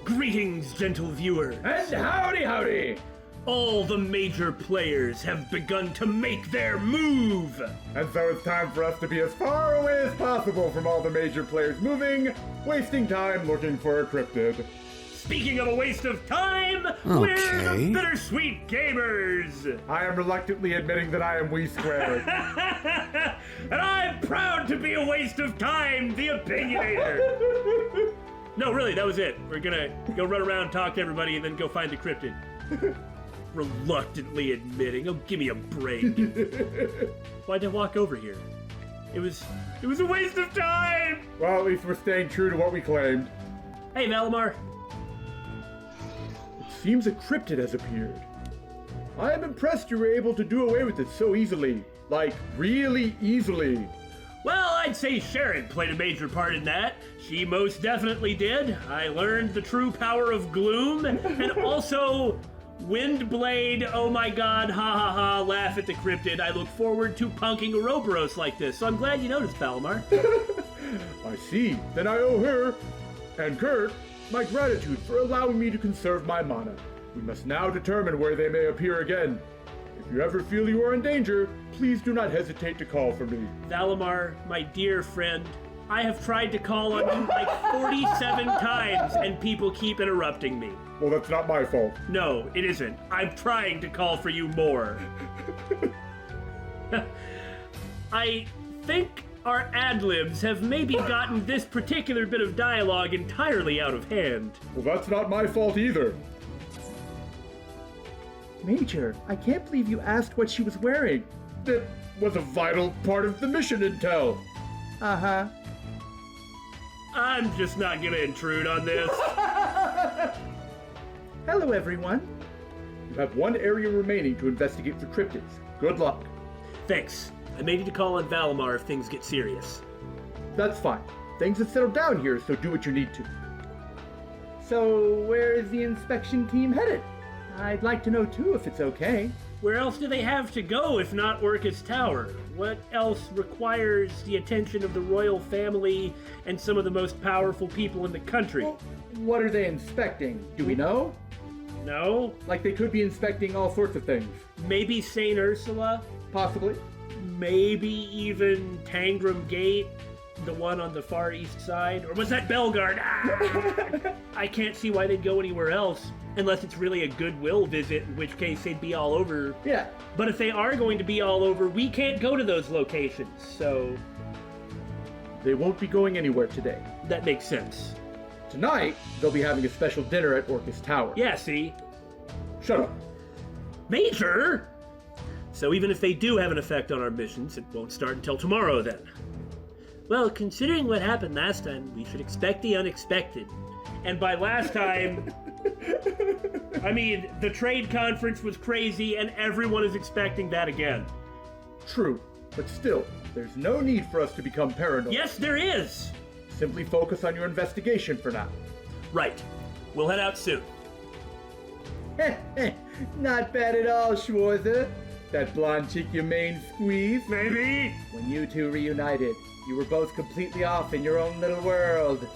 Greetings, gentle viewer. And howdy howdy! All the major players have begun to make their move! And so it's time for us to be as far away as possible from all the major players moving, wasting time looking for a cryptid. Speaking of a waste of time, we're the Bittersweet Gamers! I am reluctantly admitting that I am we squared. And I'm proud to be a waste of time, the Opinionator! No, really, that was it. We're gonna go run around, talk to everybody, and then go find the cryptid. Reluctantly admitting. Oh, give me a break. Why'd I walk over here? It was a waste of time! Well, at least we're staying true to what we claimed. Hey, Valimar. It seems a cryptid has appeared. I am impressed you were able to do away with it so easily. Like, really easily. Well, I'd say Sharon played a major part in that. She most definitely did. I learned the true power of gloom, and also Windblade, oh my god, ha ha ha, laugh at the cryptid. I look forward to punking Ouroboros like this, so I'm glad you noticed, Valimar. I see. Then I owe her, and Kurt, my gratitude for allowing me to conserve my mana. We must now determine where they may appear again. If you ever feel you are in danger, please do not hesitate to call for me. Valimar, my dear friend, I have tried to call on you like 47 times, and people keep interrupting me. Well, that's not my fault. No, it isn't. I'm trying to call for you more. I think our ad-libs have maybe gotten this particular bit of dialogue entirely out of hand. Well, that's not my fault either. Major, I can't believe you asked what she was wearing. That was a vital part of the mission intel. Uh-huh. I'm just not gonna intrude on this. Hello, everyone. You have one area remaining to investigate for cryptids. Good luck. Thanks. I may need to call on Valimar if things get serious. That's fine. Things have settled down here, so do what you need to. So, where is the inspection team headed? I'd like to know, too, if it's okay. Where else do they have to go if not Orcus Tower? What else requires the attention of the royal family and some of the most powerful people in the country? Well, what are they inspecting? Do we know? No? Like they could be inspecting all sorts of things. Maybe St. Ursula? Possibly. Maybe even Tangram Gate, the one on the far east side? Or was that Belgard? Ah! I can't see why they'd go anywhere else, unless it's really a goodwill visit, in which case they'd be all over. Yeah. But if they are going to be all over, we can't go to those locations, so They won't be going anywhere today. that makes sense. Tonight, they'll be having a special dinner at Orcus Tower. Yeah, see? Shut up. Major? So even if they do have an effect on our missions, it won't start until tomorrow then. Well, considering what happened last time, we should expect the unexpected. And by last time, I mean, the trade conference was crazy and everyone is expecting that again. True, but still, there's no need for us to become paranoid. Yes, there is! Simply focus on your investigation for now. Right. We'll head out soon. Not bad at all, Schwarzer. That blonde chick you main squeeze? Maybe? When you two reunited, you were both completely off in your own little world.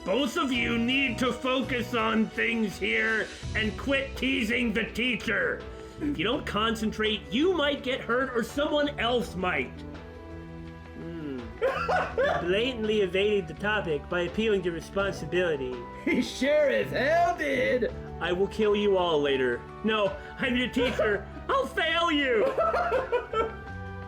Both of you need to focus on things here and quit teasing the teacher. If you don't concentrate, you might get hurt or someone else might. Blatantly evaded the topic by appealing to responsibility. He sure as hell did! I will kill you all later. No, I'm your teacher. I'll fail you!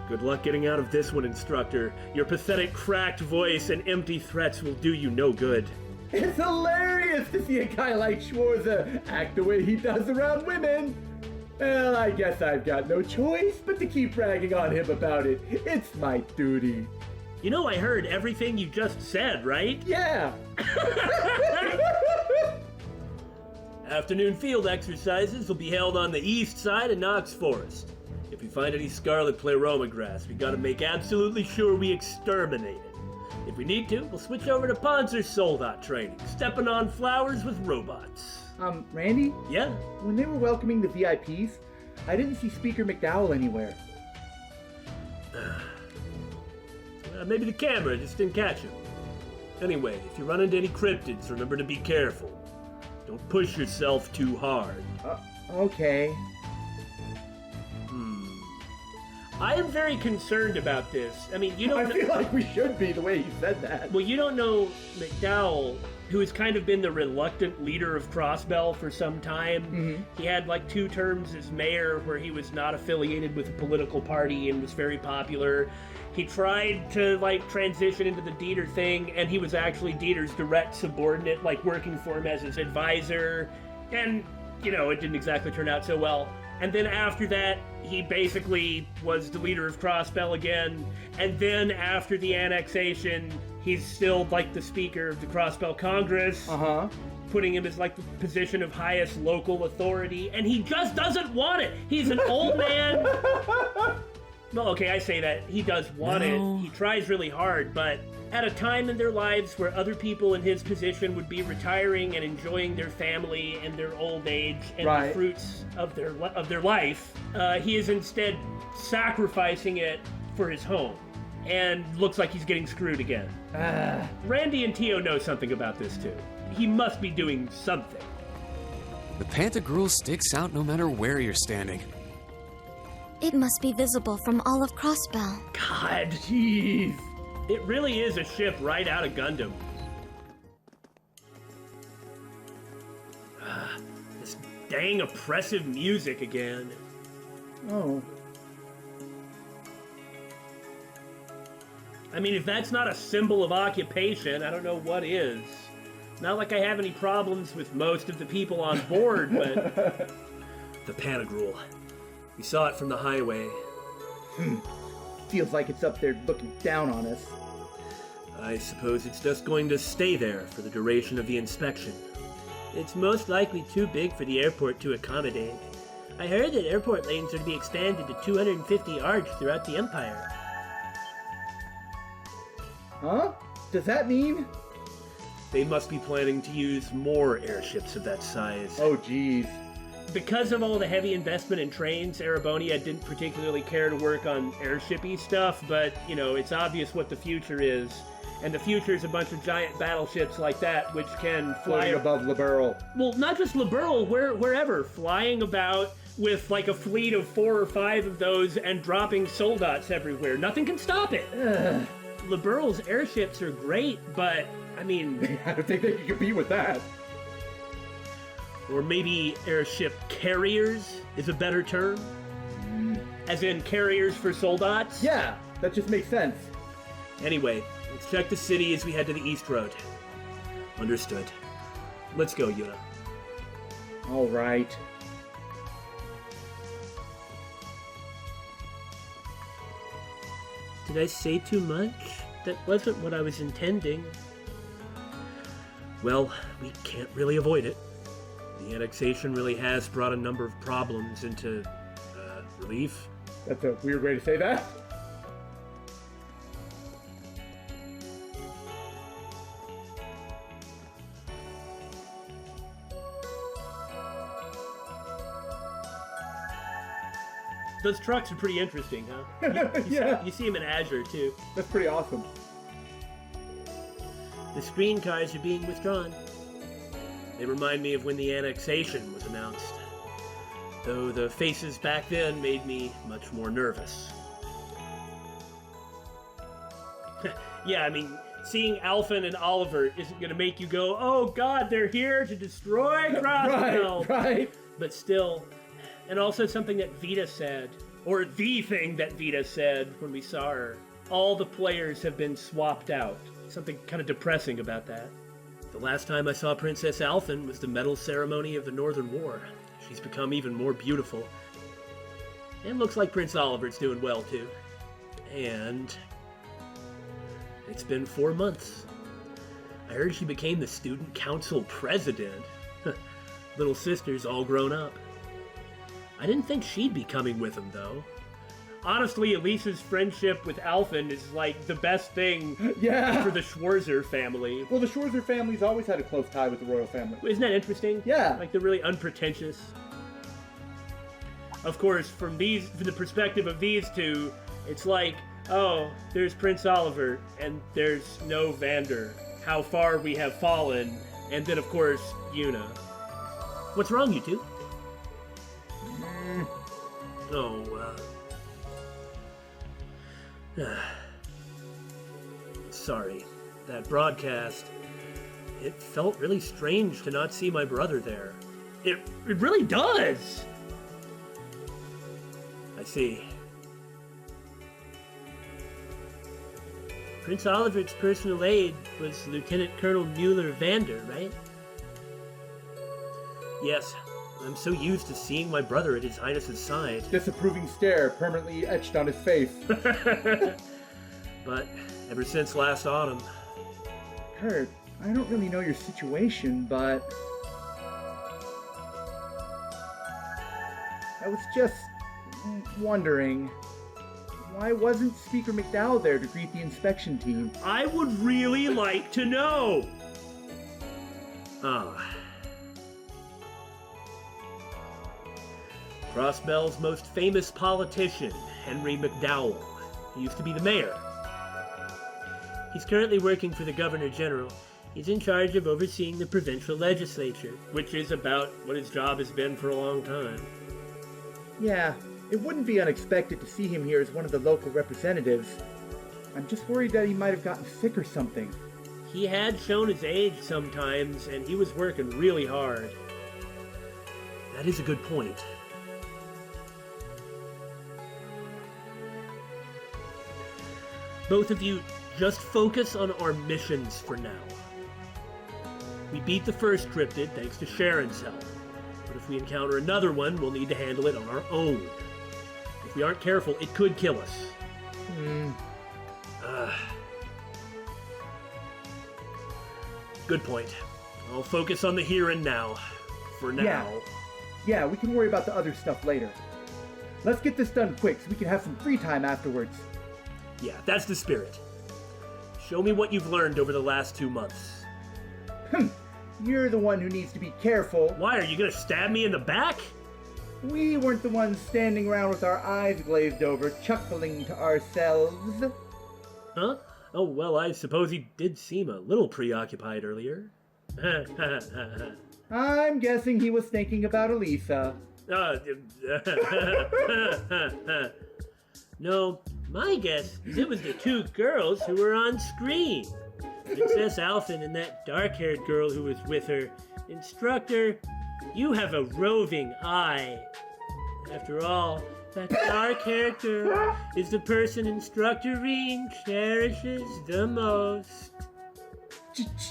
Good luck getting out of this one, instructor. Your pathetic cracked voice and empty threats will do you no good. It's hilarious to see a guy like Schwarzer act the way he does around women. Well, I guess I've got no choice but to keep bragging on him about it. It's my duty. You know I heard everything you just said, right? Yeah. Afternoon field exercises will be held on the east side of Knox Forest. If we find any scarlet pleroma grass, we gotta make absolutely sure we exterminate it. If we need to, we'll switch over to Ponzer's Soldat training, stepping on flowers with robots. Randy? Yeah? When they were welcoming the VIPs, I didn't see Speaker McDowell anywhere. Maybe the camera just didn't catch him. Anyway, if you run into any cryptids, remember to be careful. Don't push yourself too hard. Okay. I am very concerned about this. I mean, you don't I feel like we should be the way you said that. Well, you don't know McDowell, who has kind of been the reluctant leader of Crossbell for some time. Mm-hmm. He had like 2 terms as mayor where he was not affiliated with a political party and was very popular. He tried to like transition into the Dieter thing, and he was actually Dieter's direct subordinate, like working for him as his advisor. And, you know, it didn't exactly turn out so well. And then after that, he basically was the leader of Crossbell again. And then after the annexation, he's still like the speaker of the Crossbell Congress. Putting him as like the position of highest local authority. And he just doesn't want it. He's an old man. Well, okay, I say that. He does want it. He tries really hard, but at a time in their lives where other people in his position would be retiring and enjoying their family and their old age and the fruits of their life, he is instead sacrificing it for his home. And looks like he's getting screwed again. Randy and Tio know something about this too. He must be doing something. The Pantagruel sticks out no matter where you're standing. It must be visible from all of Crossbell. God, jeez. It really is a ship right out of Gundam. This dang oppressive music again. Oh. I mean, if that's not a symbol of occupation, I don't know what is. Not like I have any problems with most of the people on board, but... The Pantagruel. We saw it from the highway. Feels like it's up there looking down on us. I suppose it's just going to stay there for the duration of the inspection. It's most likely too big for the airport to accommodate. I heard that airport lanes are to be expanded to 250 arch throughout the Empire. Huh? Does that mean? They must be planning to use more airships of that size. Oh, geez. Because of all the heavy investment in trains, Erebonia didn't particularly care to work on airshipy stuff, but, you know, it's obvious what the future is. And the future is a bunch of giant battleships like that, which can fly above Liberl. Well, not just Liberl, wherever. Flying about with like a fleet of 4 or 5 of those and dropping soldats everywhere. Nothing can stop it. Liberl's airships are great, but, I mean... I don't think they can compete with that. Or maybe airship carriers is a better term? As in carriers for soldats? Yeah, that just makes sense. Anyway, let's check the city as we head to the East Road. Understood. Let's go, Yuna. All right. Did I say too much? That wasn't what I was intending. Well, we can't really avoid it. The annexation really has brought a number of problems into, relief. That's a weird way to say that. Those trucks are pretty interesting, huh? Yeah. You see them in Azure, too. That's pretty awesome. The screen cars are being withdrawn. They remind me of when the annexation was announced. Though the faces back then made me much more nervous. Yeah, I mean, seeing Alphen and Oliver isn't going to make you go, oh god, they're here to destroy Crossbell. Right. But still, and also something that Vita said, or the thing that Vita said when we saw her. All the players have been swapped out. Something kind of depressing about that. The last time I saw Princess Alphen was the medal ceremony of the Northern War. She's become even more beautiful. And looks like Prince Oliver's doing well, too. And it's been 4 months. I heard she became the student council president. Little sister's all grown up. I didn't think she'd be coming with him, though. Honestly, Elisa's friendship with Alphen is, like, the best thing for the Schwarzer family. Well, the Schwarzer family's always had a close tie with the royal family. Isn't that interesting? Yeah. Like, they're really unpretentious. Of course, from the perspective of these two, it's like, oh, there's Prince Oliver, and there's no Vander. How far we have fallen. And then, of course, Yuna. What's wrong, you two? Oh, sorry. That broadcast, it felt really strange to not see my brother there. It really does! I see. Prince Oliver's personal aide was Lieutenant Colonel Mueller-Vander, right? Yes, I'm so used to seeing my brother at His Highness's side. Disapproving stare permanently etched on his face. But ever since last autumn... Kurt, I don't really know your situation, but... I was just wondering, why wasn't Speaker McDowell there to greet the inspection team? I would really like to know! Crossbell's most famous politician, Henry McDowell. He used to be the mayor. He's currently working for the Governor General. He's in charge of overseeing the provincial legislature, which is about what his job has been for a long time. Yeah, it wouldn't be unexpected to see him here as one of the local representatives. I'm just worried that he might have gotten sick or something. He had shown his age sometimes, and he was working really hard. That is a good point. Both of you, just focus on our missions for now. We beat the first cryptid thanks to Sharon's help. But if we encounter another one, we'll need to handle it on our own. If we aren't careful, it could kill us. Good point. I'll focus on the here and now. For now. Yeah, we can worry about the other stuff later. Let's get this done quick so we can have some free time afterwards. Yeah, that's the spirit. Show me what you've learned over the last 2 months. You're the one who needs to be careful. Why, are you gonna stab me in the back? We weren't the ones standing around with our eyes glazed over, chuckling to ourselves. Huh? Oh, well, I suppose he did seem a little preoccupied earlier. I'm guessing he was thinking about Elisa. No, my guess is it was the 2 girls who were on screen. Princess Alphen and that dark-haired girl who was with her. Instructor, you have a roving eye. After all, that dark-haired girl is the person Instructor Reen cherishes the most.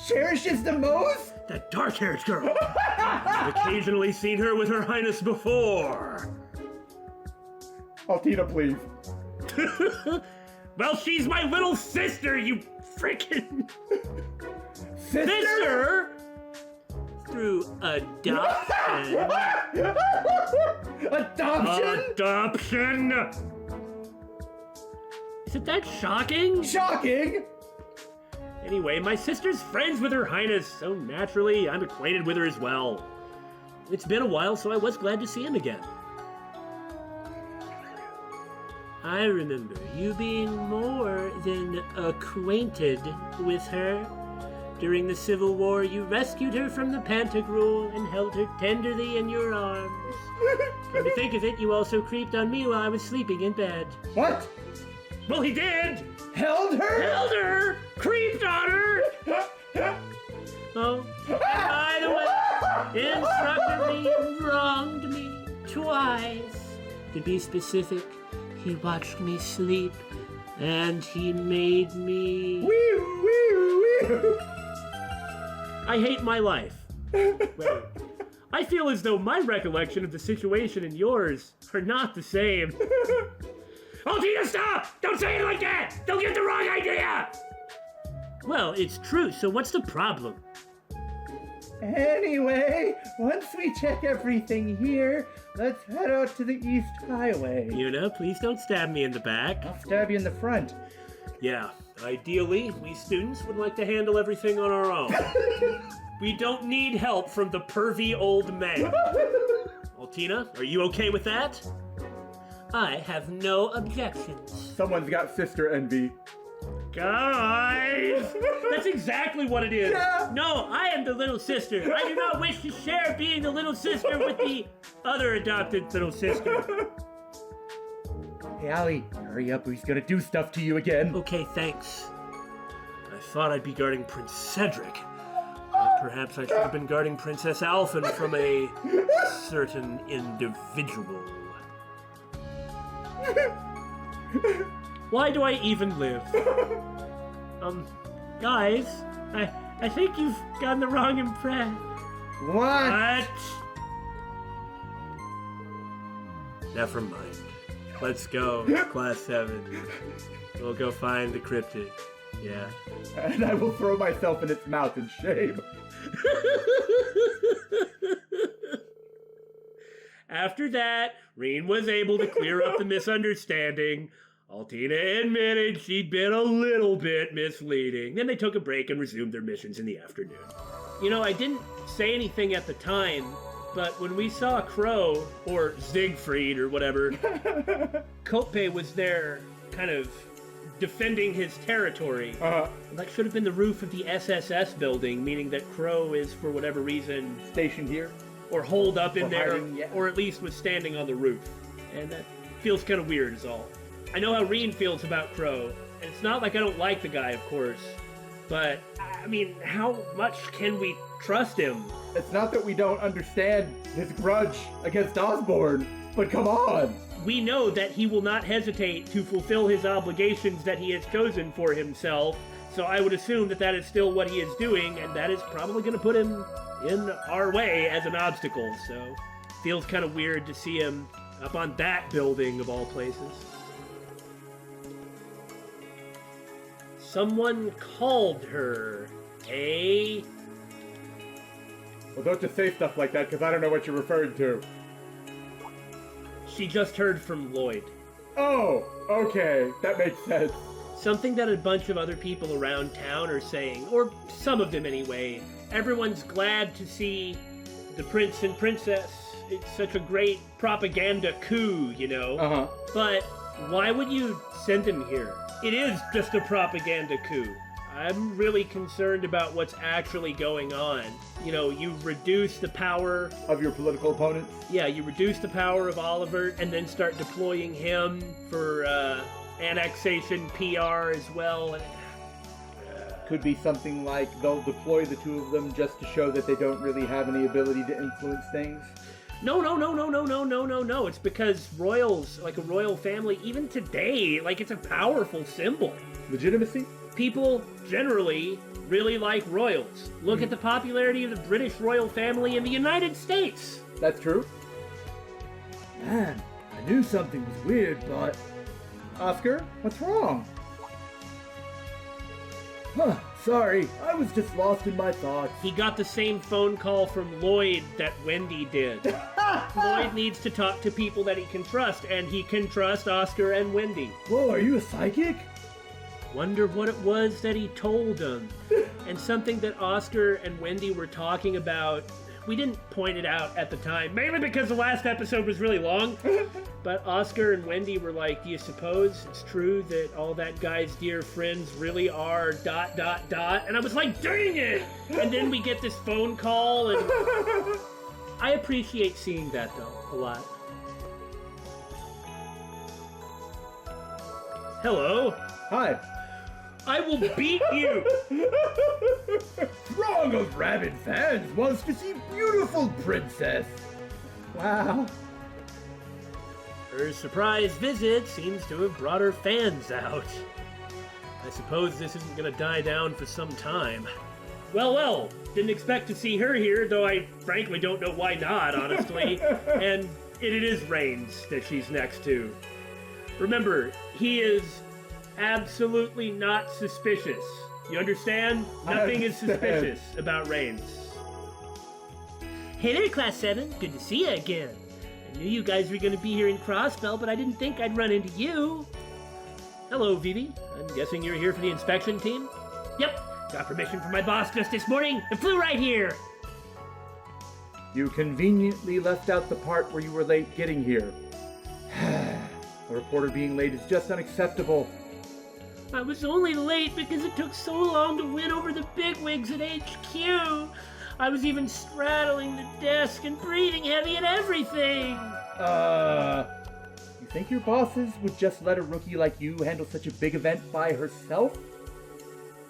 Cherishes the most? That dark-haired girl. I've occasionally seen her with Her Highness before. Altina, please. Well, she's my little sister, you frickin' Sister? Through adoption. Adoption? Adoption! Isn't that shocking? Shocking? Anyway, my sister's friends with Her Highness, so naturally I'm acquainted with her as well. It's been a while, so I was glad to see him again. I remember you being more than acquainted with her. During the Civil War, you rescued her from the Pantagruel and held her tenderly in your arms. Come to think of it, you also creeped on me while I was sleeping in bed. What? Well, he did! Held her? Held her! Creeped on her! Oh, and by the way, Instructor Reen wronged me twice. To be specific, he watched me sleep, and he made me... I hate my life. Well, I feel as though my recollection of the situation and yours are not the same. Altina, stop! Don't say it like that! Don't get the wrong idea! Well, it's true, so what's the problem? Anyway, once we check everything here, let's head out to the East Highway. Yuna, please don't stab me in the back. I'll stab you in the front. Yeah, ideally, we students would like to handle everything on our own. We don't need help from the pervy old man. Altina, are you okay with that? I have no objections. Someone's got sister envy. Guys! That's exactly what it is. Yeah. No, I am the little sister. I do not wish to share being the little sister with the other adopted little sister. Hey, Allie, hurry up or he's gonna do stuff to you again. Okay, thanks. I thought I'd be guarding Prince Cedric. But perhaps I should have been guarding Princess Alphen from a certain individual. Why do I even live? Guys, I think you've gotten the wrong impression. What? Never mind. Let's go, Class 7. We'll go find the cryptid. Yeah. And I will throw myself in its mouth in shame. After that, Reen was able to clear up the misunderstanding. Altina admitted she'd been a little bit misleading. Then they took a break and resumed their missions in the afternoon. You know, I didn't say anything at the time, but when we saw Crow, or Siegfried or whatever, Kope was there kind of defending his territory. That should have been the roof of the SSS building, meaning that Crow is, for whatever reason, Stationed here. or holed up in Or there, hiding, yeah. or at least was standing on the roof. And that feels kind of weird is all. I know how Reen feels about Crow, and it's not like I don't like the guy, of course, but, I mean, how much can we trust him? It's not that we don't understand his grudge against Osborne, but come on! We know that he will not hesitate to fulfill his obligations that he has chosen for himself, so I would assume that that is still what he is doing, and that is probably going to put him in our way as an obstacle, so feels kind of weird to see him up on that building of all places. Someone called her, eh? Well, don't just say stuff like that, because I don't know what you're referring to. She just heard from Lloyd. Oh, okay, that makes sense. Something that a bunch of other people around town are saying, or some of them anyway. Everyone's glad to see the prince and princess. It's such a great propaganda coup, you know? But why would you send him here? It is just a propaganda coup. I'm really concerned about what's actually going on. You know, you reduce the power Of your political opponents? Yeah, you reduce the power of Oliver and then start deploying him for annexation PR as well. Could be something like they'll deploy the two of them just to show that they don't really have any ability to influence things. No. It's because royals, like a royal family, even today, like it's a powerful symbol. Legitimacy? People generally really like royals. Look at the popularity of the British royal family in the United States. That's true. Man, I knew something was weird, but... Oscar, what's wrong? Huh, sorry, I was just lost in my thoughts. He got the same phone call from Lloyd that Wendy did. Lloyd needs to talk to people that he can trust, and he can trust Oscar and Wendy. Whoa, are you a psychic? Wonder what it was that he told them. And something that Oscar and Wendy were talking about. We didn't point it out at the time, mainly because the last episode was really long. But Oscar and Wendy were like, do you suppose it's true that all that guy's dear friends really are ... And I was like, dang it! And then we get this phone call, and I appreciate seeing that, though, a lot. Hello? Hi. I will beat you! Throng of rabid fans wants to see beautiful princess. Wow. Her surprise visit seems to have brought her fans out. I suppose this isn't gonna die down for some time. Well, didn't expect to see her here, though I frankly don't know why not, honestly. And it is Reigns that she's next to. Remember, he is absolutely not suspicious. You understand? Nothing is suspicious about Reigns. Hey there, Class 7. Good to see you again. I knew you guys were going to be here in Crossbell, but I didn't think I'd run into you. Hello, Vivi. I'm guessing you're here for the inspection team? Yep. Got permission from my boss just this morning and flew right here. You conveniently left out the part where you were late getting here. A reporter being late is just unacceptable. I was only late because it took so long to win over the bigwigs at HQ. I was even straddling the desk and breathing heavy and everything. You think your bosses would just let a rookie like you handle such a big event by herself?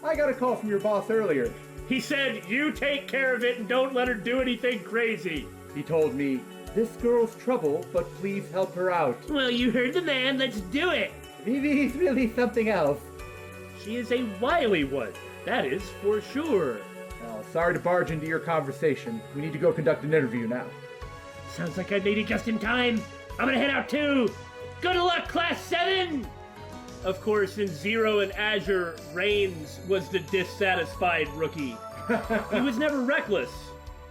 I got a call from your boss earlier. He said, you take care of it and don't let her do anything crazy. He told me, this girl's trouble, but please help her out. Well, you heard the man. Let's do it. Maybe he's really something else. She is a wily one. That is for sure. Oh, sorry to barge into your conversation. We need to go conduct an interview now. Sounds like I made it just in time. I'm gonna head out too. Good luck, Class 7! Of course, in Zero and Azure, Reigns was the dissatisfied rookie. He was never reckless,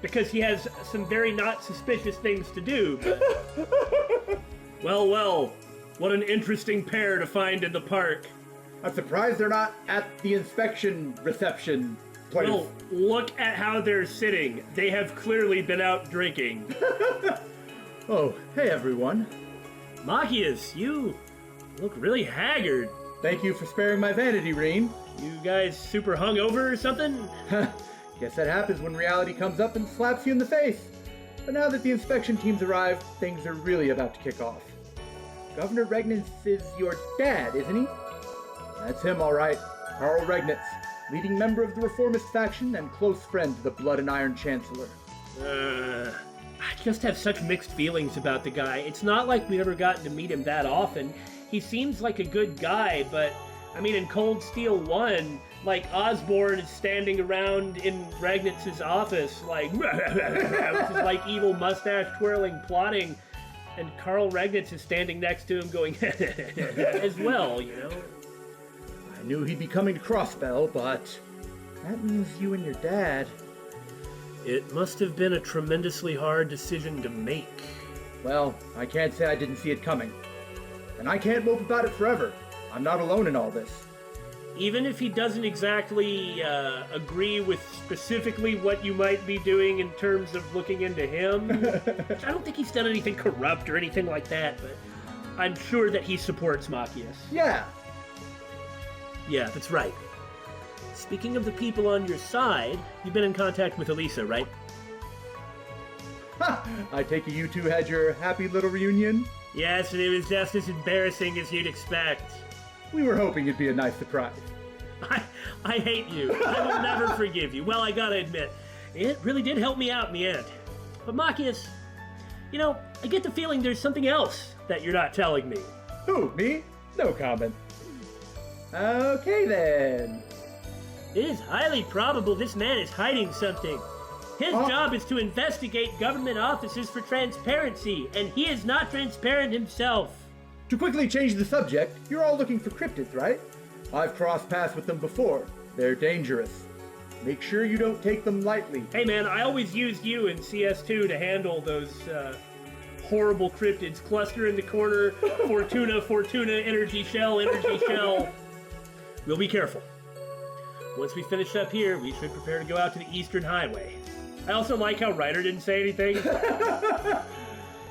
because he has some very not suspicious things to do, but... Well, what an interesting pair to find in the park. I'm surprised they're not at the inspection reception place. Well, look at how they're sitting. They have clearly been out drinking. Oh, hey everyone. Machias, you look really haggard. Thank you for sparing my vanity, Reen. You guys super hungover or something? Guess that happens when reality comes up and slaps you in the face. But now that the inspection team's arrived, things are really about to kick off. Governor Regnitz is your dad, isn't he? That's him, all right. Carl Regnitz, leading member of the reformist faction and close friend to the Blood and Iron Chancellor. I just have such mixed feelings about the guy. It's not like we've ever gotten to meet him that often. He seems like a good guy, but, I mean, in Cold Steel 1, like, Osborn is standing around in Regnitz's office, like, which is like evil mustache-twirling plotting, and Carl Regnitz is standing next to him going, as well, you know? I knew he'd be coming to Crossbell, but that means you and your dad. It must have been a tremendously hard decision to make. Well, I can't say I didn't see it coming. And I can't mope about it forever. I'm not alone in all this. Even if he doesn't exactly agree with specifically what you might be doing in terms of looking into him, I don't think he's done anything corrupt or anything like that, but I'm sure that he supports Machias. Yeah. Yeah, that's right. Speaking of the people on your side, you've been in contact with Elisa, right? Ha! I take it you two had your happy little reunion? Yes, and it was just as embarrassing as you'd expect. We were hoping it'd be a nice surprise. I hate you. I will never forgive you. Well, I gotta admit, it really did help me out in the end. But Machias, you know, I get the feeling there's something else that you're not telling me. Who, me? No comment. Okay then. It is highly probable this man is hiding something. His job is to investigate government offices for transparency, and he is not transparent himself. To quickly change the subject, you're all looking for cryptids, right? I've crossed paths with them before. They're dangerous. Make sure you don't take them lightly. Hey man, I always used you in CS2 to handle those horrible cryptids. Cluster in the corner, Fortuna, energy shell. We'll be careful. Once we finish up here, we should prepare to go out to the Eastern Highway. I also like how Ryder didn't say anything.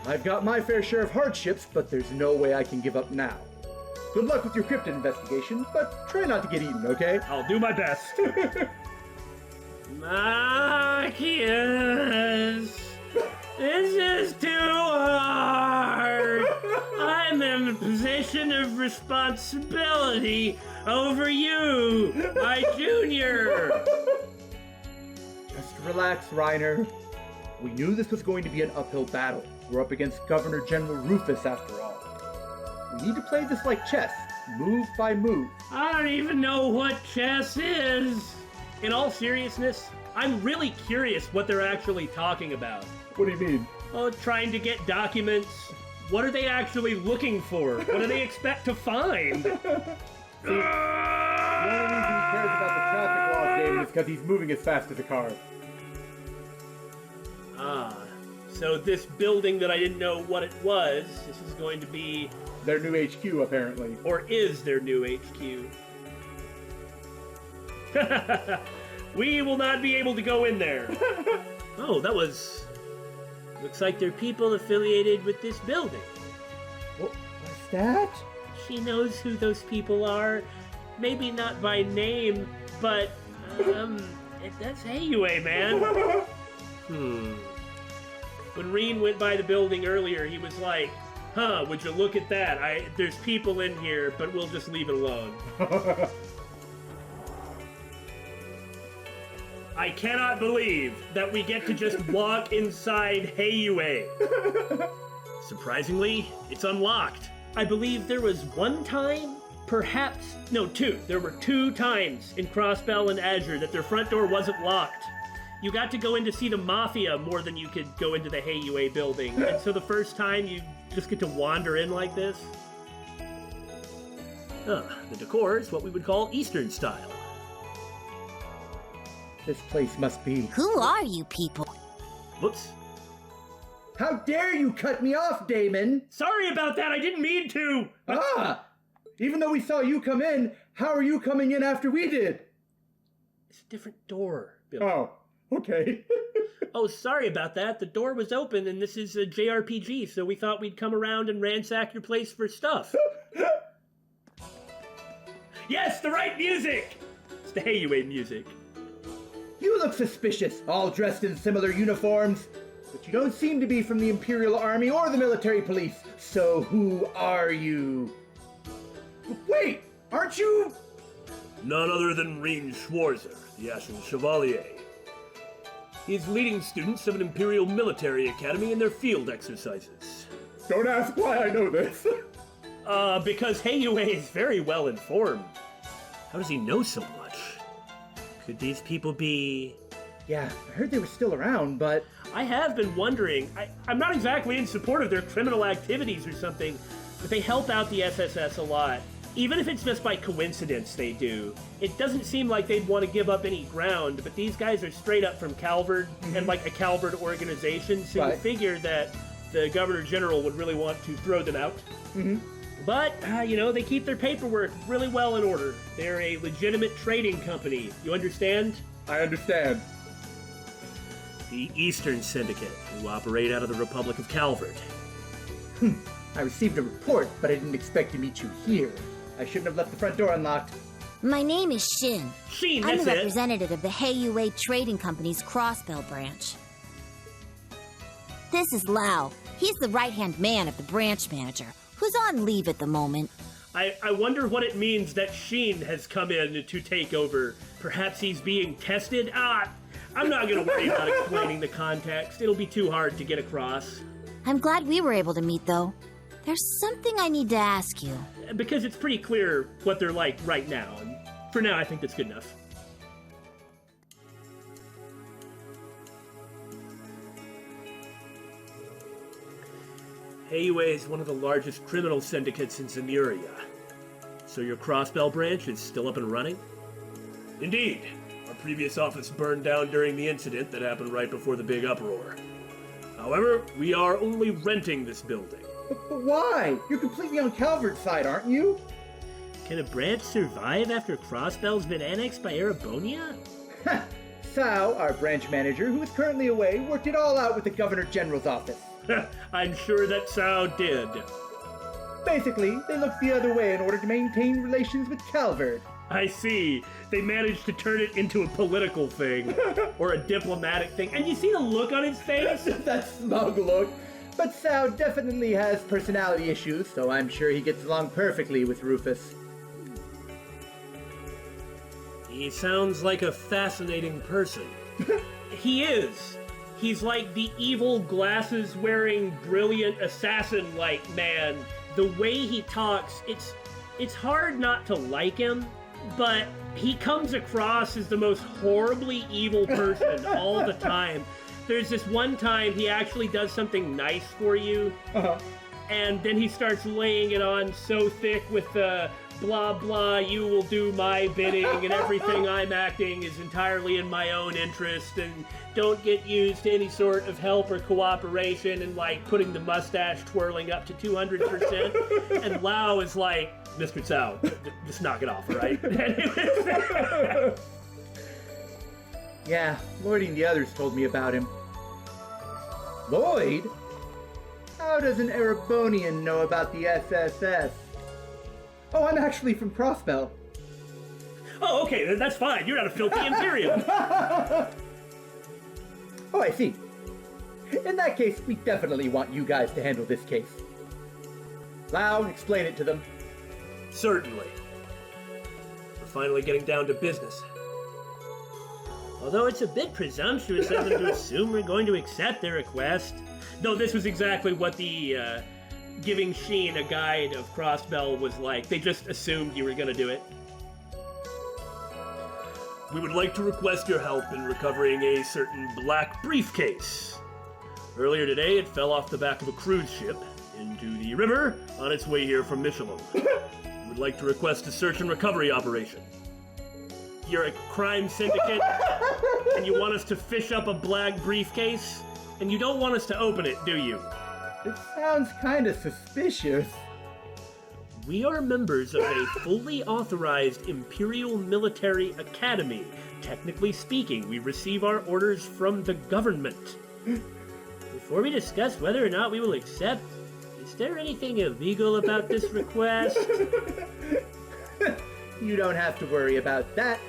I've got my fair share of hardships, but there's no way I can give up now. Good luck with your cryptid investigation, but try not to get eaten, okay? I'll do my best. Machias, this is too hard. I'm in a position of responsibility over you, my junior. Just relax, Reiner. We knew this was going to be an uphill battle. We're up against Governor General Rufus, after all. We need to play this like chess, move by move. I don't even know what chess is. In all seriousness, I'm really curious what they're actually talking about. What do you mean? Oh, trying to get documents. What are they actually looking for? What do they expect to find? See, the only reason he cares about the traffic laws game is because he's moving as fast as a car. Ah, so this building that I didn't know what it was, this is going to be... Their new HQ, apparently. Or is their new HQ. We will not be able to go in there. Oh, that was... Looks like they're people affiliated with this building. What's that? She knows who those people are. Maybe not by name, but, that's Heiyue, man. When Reen went by the building earlier, he was like, huh, would you look at that? There's people in here, but we'll just leave it alone. I cannot believe that we get to just walk inside Heiyue. Surprisingly, it's unlocked. I believe there was one time, two. There were 2 times in Crossbell and Azure that their front door wasn't locked. You got to go in to see the Mafia more than you could go into the Heiyue building. And so the first time you just get to wander in like this. The decor is what we would call Eastern style. This place must be... Who are you people? Whoops. How dare you cut me off, Damon? Sorry about that, I didn't mean to! Even though we saw you come in, how are you coming in after we did? It's a different door, Bill. Oh, okay. Oh, sorry about that. The door was open and this is a JRPG, so we thought we'd come around and ransack your place for stuff. Yes, the right music! It's the Heiyue music. You look suspicious, all dressed in similar uniforms. But you don't seem to be from the Imperial Army or the military police. So who are you? Wait, aren't you? None other than Reen Schwarzer, the Ashen Chevalier. He's leading students of an Imperial Military Academy in their field exercises. Don't ask why I know this. Because Heiyue is very well informed. How does he know so much? Could these people be... Yeah, I heard they were still around, but... I have been wondering. I'm not exactly in support of their criminal activities or something, but they help out the SSS a lot. Even if it's just by coincidence they do. It doesn't seem like they'd want to give up any ground, but these guys are straight up from Calvard, and like a Calvard organization, so you figure that the Governor General would really want to throw them out. But, they keep their paperwork really well in order. They're a legitimate trading company. You understand? I understand. The Eastern Syndicate, who operate out of the Republic of Calvard. I received a report, but I didn't expect to meet you here. I shouldn't have left the front door unlocked. My name is Shin. Shin, I'm that's the it. representative of the Heiyue Trading Company's Crossbell branch. This is Lao. He's the right-hand man of the branch manager, who's on leave at the moment. I wonder what it means that Shin has come in to take over. Perhaps he's being tested? I'm not going to worry about explaining the context. It'll be too hard to get across. I'm glad we were able to meet, though. There's something I need to ask you. Because it's pretty clear what they're like right now. And for now, I think that's good enough. Heiyue is one of the largest criminal syndicates in Zemuria. So your Crossbell branch is still up and running? Indeed. Our previous office burned down during the incident that happened right before the big uproar. However, we are only renting this building. But why? You're completely on Calvard's side, aren't you? Can a branch survive after Crossbell's been annexed by Erebonia? Sal, our branch manager, who is currently away, worked it all out with the Governor General's office. I'm sure that Sao did. Basically, they looked the other way in order to maintain relations with Calvard. I see. They managed to turn it into a political thing. Or a diplomatic thing. And you see the look on his face? That smug look. But Sal definitely has personality issues, so I'm sure he gets along perfectly with Rufus. He sounds like a fascinating person. He is. He's like the evil glasses-wearing, brilliant assassin-like man. The way he talks, it's hard not to like him, but he comes across as the most horribly evil person all the time. There's this one time he actually does something nice for you, and then he starts laying it on so thick with the blah blah, you will do my bidding, and everything I'm acting is entirely in my own interest, and don't get used to any sort of help or cooperation, and like putting the mustache twirling up to 200%. And Lao is like, Mr. Cao, just knock it off, all right? Yeah, Lloyd and the others told me about him. Lloyd? How does an Erebonian know about the SSS? Oh, I'm actually from Crossbell. Oh, okay, then that's fine. You're not a filthy Imperium. Oh, I see. In that case, we definitely want you guys to handle this case. Lau, explain it to them. Certainly. We're finally getting down to business. Although it's a bit presumptuous of them to assume we're going to accept their request. No, this was exactly what the giving Sheen a guide of Crossbell was like. They just assumed you were going to do it. We would like to request your help in recovering a certain black briefcase. Earlier today, it fell off the back of a cruise ship into the river on its way here from Michelin. We would like to request a search and recovery operation. You're a crime syndicate, and you want us to fish up a black briefcase? And you don't want us to open it, do you? It sounds kind of suspicious. We are members of a fully authorized Imperial Military Academy. Technically speaking, we receive our orders from the government. Before we discuss whether or not we will accept, is there anything illegal about this request? You don't have to worry about that.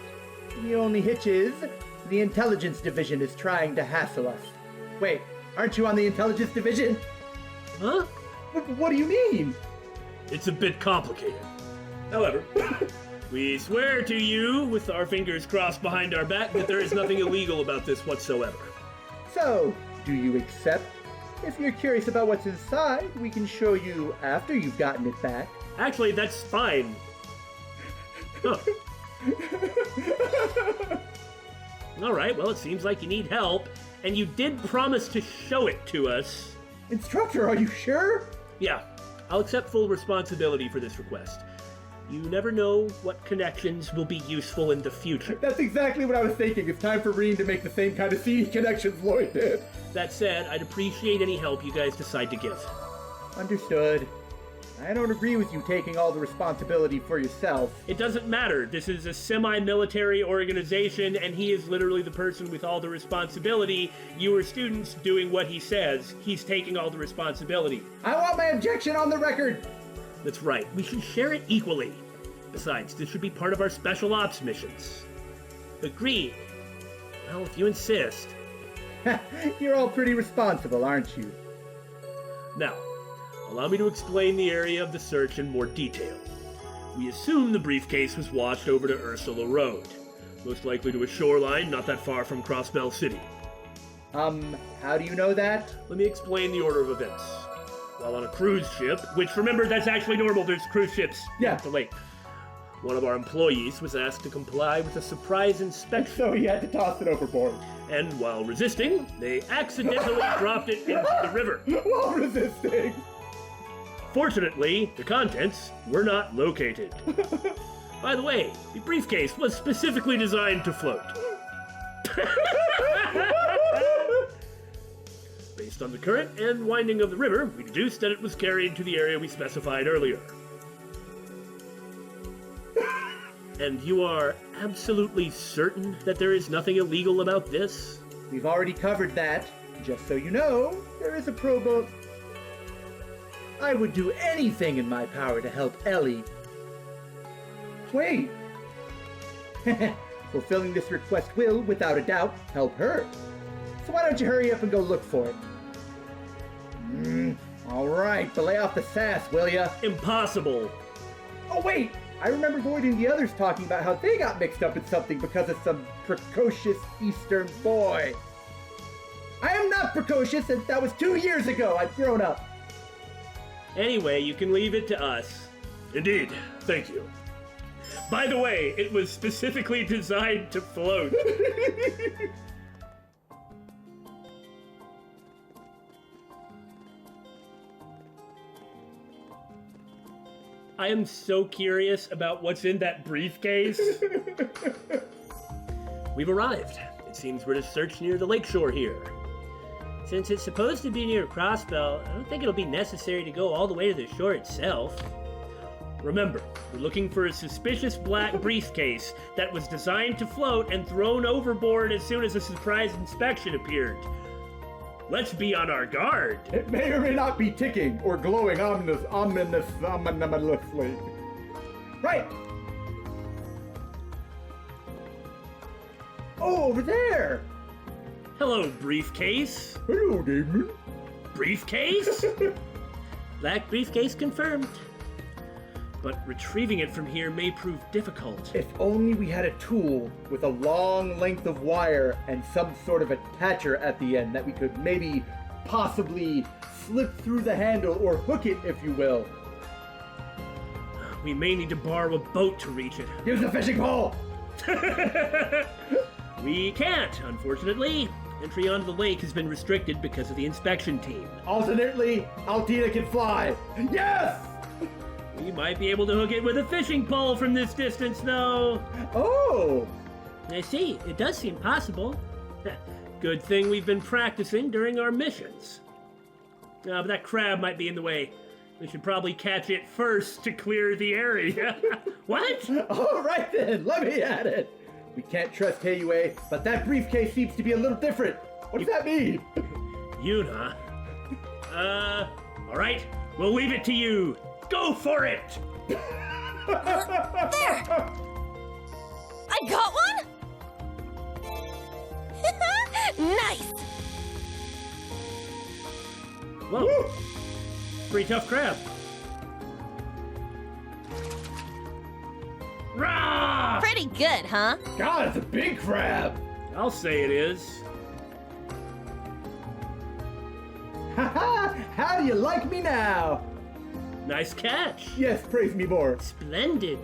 The only hitch is, the Intelligence Division is trying to hassle us. Wait, aren't you on the Intelligence Division? Huh? What do you mean? It's a bit complicated. However, we swear to you, with our fingers crossed behind our back, that there is nothing illegal about this whatsoever. So, do you accept? If you're curious about what's inside, we can show you after you've gotten it back. Actually, that's fine. Huh. Alright, well, it seems like you need help, and you did promise to show it to us. Instructor, are you sure? Yeah, I'll accept full responsibility for this request. You never know what connections will be useful in the future. That's exactly what I was thinking. It's time for Reen to make the same kind of seedy connections Lloyd did. That said, I'd appreciate any help you guys decide to give. Understood. I don't agree with you taking all the responsibility for yourself. It doesn't matter. This is a semi-military organization, and he is literally the person with all the responsibility. You are students doing what he says. He's taking all the responsibility. I want my objection on the record! That's right. We should share it equally. Besides, this should be part of our special ops missions. Agreed. Well, if you insist. You're all pretty responsible, aren't you? Now, allow me to explain the area of the search in more detail. We assume the briefcase was washed over to Ursula Road, most likely to a shoreline not that far from Crossbell City. How do you know that? Let me explain the order of events. While on a cruise ship, which remember, that's actually normal, there's cruise ships at the lake. One of our employees was asked to comply with a surprise inspection. So he had to toss it overboard. And while resisting, they accidentally dropped it into the river. While resisting! Fortunately, the contents were not located. By the way, the briefcase was specifically designed to float. Based on the current and winding of the river, we deduced that it was carried to the area we specified earlier. And you are absolutely certain that there is nothing illegal about this? We've already covered that. Just so you know, there is a pro bono. I would do anything in my power to help Ellie. Wait. Fulfilling this request will, without a doubt, help her. So why don't you hurry up and go look for it? All right, but lay off the sass, will ya? Impossible. Oh, wait! I remember Lloyd and the others talking about how they got mixed up in something because of some precocious Eastern boy. I am not precocious, and that was 2 years ago. I've grown up. Anyway, you can leave it to us. Indeed, thank you. By the way, it was specifically designed to float. I am so curious about what's in that briefcase. We've arrived. It seems we're to search near the lakeshore here. Since it's supposed to be near Crossbell, I don't think it'll be necessary to go all the way to the shore itself. Remember, we're looking for a suspicious black briefcase that was designed to float and thrown overboard as soon as a surprise inspection appeared. Let's be on our guard. It may or may not be ticking or glowing ominously. Right! Oh, over there! Hello, briefcase. Hello, Damon. Briefcase? Black briefcase confirmed. But retrieving it from here may prove difficult. If only we had a tool with a long length of wire and some sort of attacher at the end that we could maybe possibly slip through the handle or hook it, if you will. We may need to borrow a boat to reach it. Use the fishing pole! We can't, unfortunately. Entry onto the lake has been restricted because of the inspection team. Alternately, Altina can fly. Yes! We might be able to hook it with a fishing pole from this distance, though. Oh! I see. It does seem possible. Good thing we've been practicing during our missions. But that crab might be in the way. We should probably catch it first to clear the area. What? All right then, let me at it. We can't trust Heiyue, but that briefcase seems to be a little different. What does that mean? Yuna. All right. We'll leave it to you. Go for it! There! I got one? Nice! Whoa. Woo! Pretty tough crab. Rah! Pretty good, huh? God, it's a big crab. I'll say it is. Haha! How do you like me now? Nice catch. Yes, praise me more. Splendid.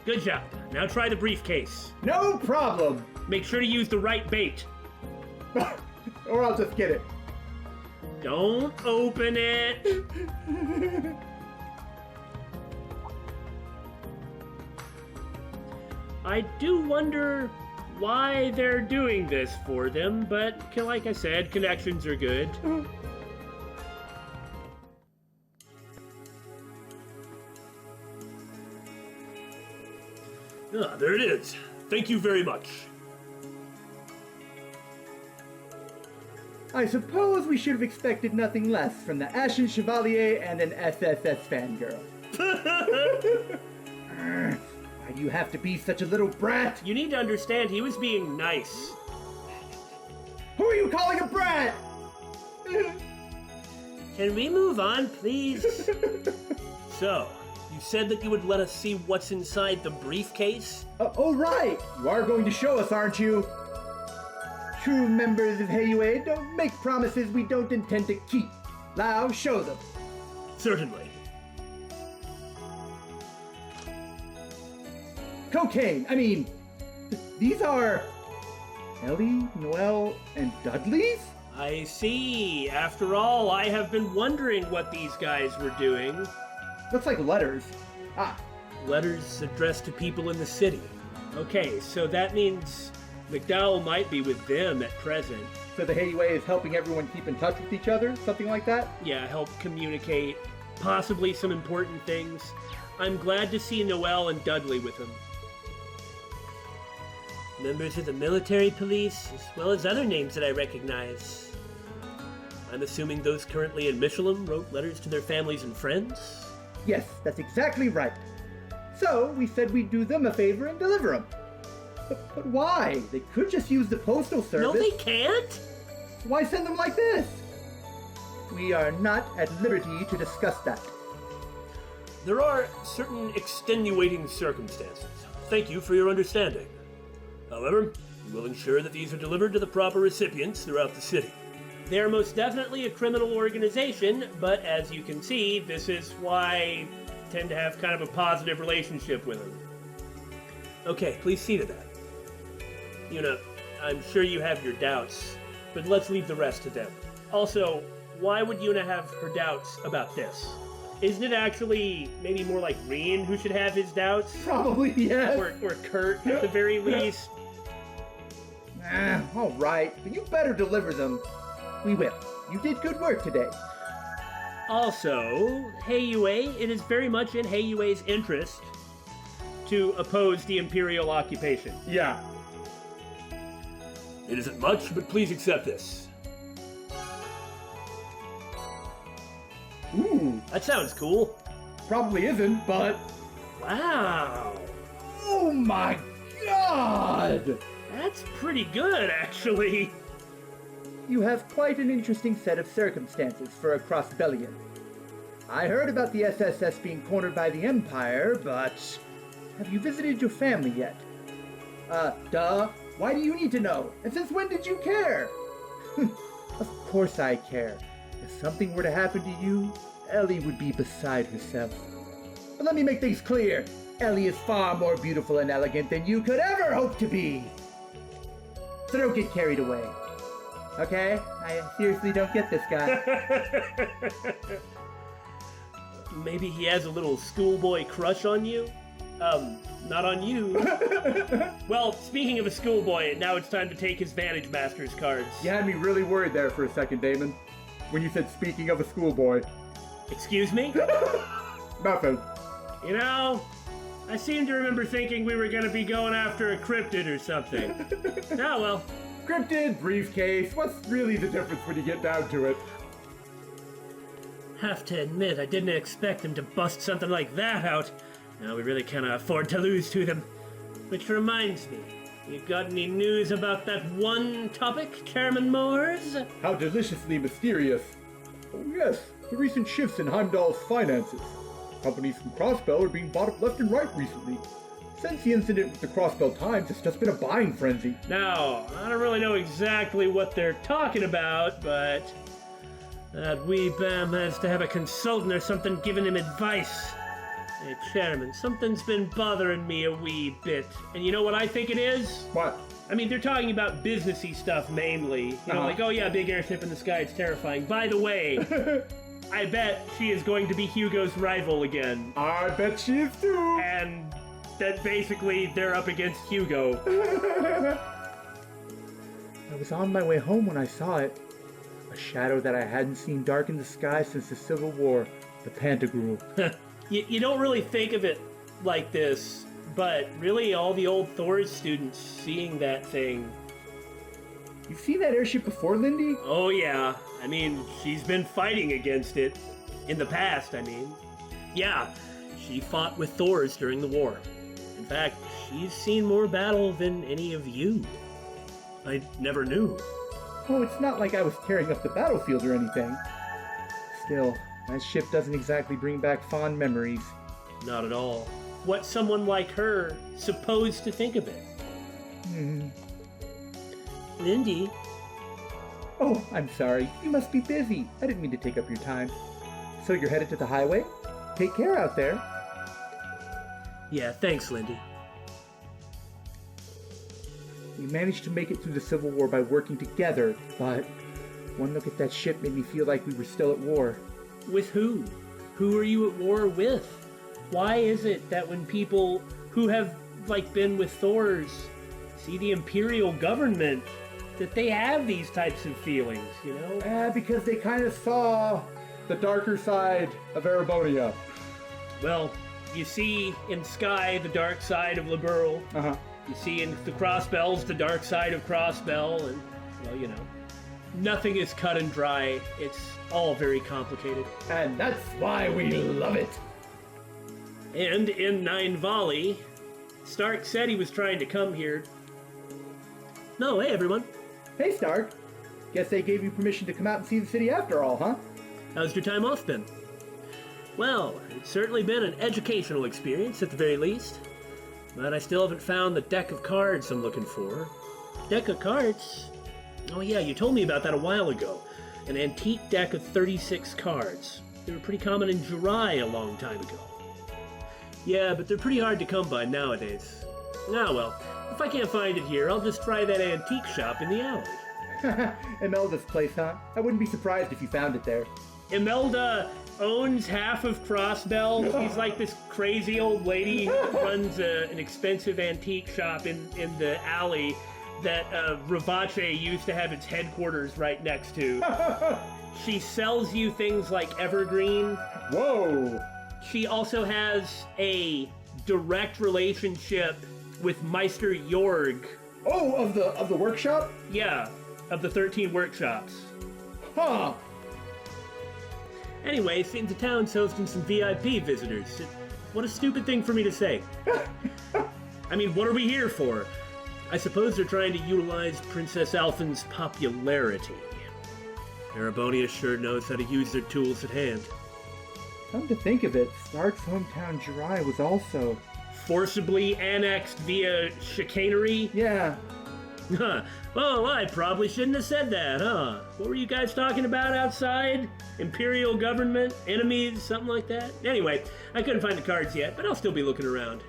Good job. Now try the briefcase. No problem. Make sure to use the right bait. Or I'll just get it. Don't open it. I do wonder why they're doing this for them, but like I said, connections are good. Ah, there it is. Thank you very much. I suppose we should have expected nothing less from the Ashen Chevalier and an SSS fangirl. Why do you have to be such a little brat? You need to understand he was being nice. Who are you calling a brat? Can we move on, please? So, you said that you would let us see what's inside the briefcase? Oh, right. You are going to show us, aren't you? True members of Heiyue don't make promises we don't intend to keep. Now, show them. Certainly. Cocaine. I mean, these are Ellie, Noelle, and Dudley's? I see. After all, I have been wondering what these guys were doing. Looks like letters. Ah, Letters addressed to people in the city. Okay, so that means McDowell might be with them at present. so the Heiyue is helping everyone keep in touch with each other? Something like that? Yeah, help communicate possibly some important things. I'm glad to see Noelle and Dudley with him. Members of the military police, as well as other names that I recognize. I'm assuming those currently in Michelin wrote letters to their families and friends? Yes, that's exactly right. So we said we'd do them a favor and deliver them. But why? They could just use the postal service. No, they can't! Why send them like this? We are not at liberty to discuss that. There are certain extenuating circumstances. Thank you for your understanding. However, we will ensure that these are delivered to the proper recipients throughout the city. They are most definitely a criminal organization, but as you can see, this is why I tend to have kind of a positive relationship with them. Okay, please see to that. You know, I'm sure you have your doubts, but let's leave the rest to them. Also, why would Yuna have her doubts about this? Isn't it actually maybe more like Rian who should have his doubts? Probably, yes. Or Kurt, at the very least. All right, but you better deliver them. We will. You did good work today. Also, Heiyue, it is very much in Heiyue's interest to oppose the Imperial occupation. Yeah. It isn't much, but please accept this. Ooh, That sounds cool. probably isn't, but... Wow. Oh my god! That's pretty good, actually. You have quite an interesting set of circumstances for a crossbellion. I heard about the SSS being cornered by the Empire, but have you visited your family yet? Duh. Why do you need to know? And since when did you care? Of course I care. If something were to happen to you, Ellie would be beside herself. But let me make things clear. Ellie is far more beautiful and elegant than you could ever hope to be. So don't get carried away. Okay? I seriously don't get this guy. Maybe he has a little schoolboy crush on you? Not on you. Well, speaking of a schoolboy, now it's time to take his Vantage Masters cards. You had me really worried there for a second, Damon. When you said speaking of a schoolboy. Excuse me? Nothing. You know, I seem to remember thinking we were gonna be going after a cryptid or something. Oh well. Cryptid, briefcase, what's really the difference when you get down to it? Have to admit, I didn't expect them to bust something like that out. Now we really cannot afford to lose to them. Which reminds me, you got any news about that one topic, Chairman Moores? How deliciously mysterious. Oh yes, the recent shifts in Heimdall's finances. Companies from Crossbell are being bought up left and right recently. Since the incident with the Crossbell Times, it's just been a buying frenzy. Now, I don't really know exactly what they're talking about, but that wee Bam has to have a consultant or something giving him advice. Hey, Chairman, something's been bothering me a wee bit. And you know what I think it is? What? I mean, they're talking about businessy stuff mainly. You know, like, oh yeah, big airship in the sky, it's terrifying. By the way, I bet she is going to be Hugo's rival again. I bet she is too. And that basically they're up against Hugo. I was on my way home when I saw it. A shadow that I hadn't seen darken the sky since the Civil War, the Pantagruel. You don't really think of it like this, but really all the old Thor's students seeing that thing. You've seen that airship before, Lindy? Oh yeah, I mean, she's been fighting against it. In the past, I mean. Yeah, she fought with Thor's during the war. In fact, she's seen more battle than any of you. I never knew. Oh, it's not like I was tearing up the battlefield or anything. Still, that ship doesn't exactly bring back fond memories. Not at all. What's someone like her supposed to think of it? Lindy? Oh, I'm sorry. You must be busy. I didn't mean to take up your time. So you're headed to the highway? Take care out there. Yeah, thanks, Lindy. We managed to make it through the Civil War by working together, but one look at that ship made me feel like we were still at war. With who? Who are you at war with? Why is it that when people who have, been with Thor's see the Imperial government, that they have these types of feelings, you know? Because they kind of saw the darker side of Erebonia. Well, you see in Sky the dark side of Liberl. You see in the Crossbells the dark side of Crossbell, and, well, you know. Nothing is cut and dry. It's all very complicated. And that's why we love it. And in Nine Volley, Stark said he was trying to come here. No, hey everyone. Hey, Stark. Guess they gave you permission to come out and see the city after all, huh? How's your time off been? Well, it's certainly been an educational experience at the very least. But I still haven't found the deck of cards I'm looking for. Deck of cards? Oh yeah, you told me about that a while ago. An antique deck of 36 cards. They were pretty common in Jirai a long time ago. Yeah, but they're pretty hard to come by nowadays. Ah well, if I can't find it here, I'll just try that antique shop in the alley. Imelda's place, huh? I wouldn't be surprised if you found it there. Imelda owns half of Crossbell. She's like this crazy old lady who runs an expensive antique shop in the alley that Ravache used to have its headquarters right next to. She sells you things like evergreen. Whoa! She also has a direct relationship with Meister Jorg. Oh, of the workshop? Yeah, of the 13 workshops. Huh. Anyway, seems the town's hosting some VIP visitors. What a stupid thing for me to say. I mean, what are we here for? I suppose they're trying to utilize Princess Alphen's popularity. Erebonia sure knows how to use their tools at hand. Come to think of it, Stark's hometown Jirai was also... Forcibly annexed via chicanery? Yeah. Huh. Oh, I probably shouldn't have said that, huh? What were you guys talking about outside? Imperial government? Enemies? Something like that? Anyway, I couldn't find the cards yet, but I'll still be looking around.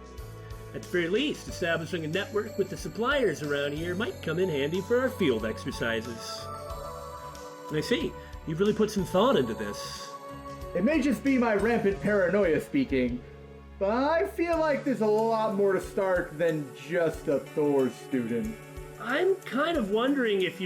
At the very least, establishing a network with the suppliers around here might come in handy for our field exercises. I see. You've really put some thought into this. It may just be my rampant paranoia speaking, but I feel like there's a lot more to Stark than just a Thor student. I'm kind of wondering if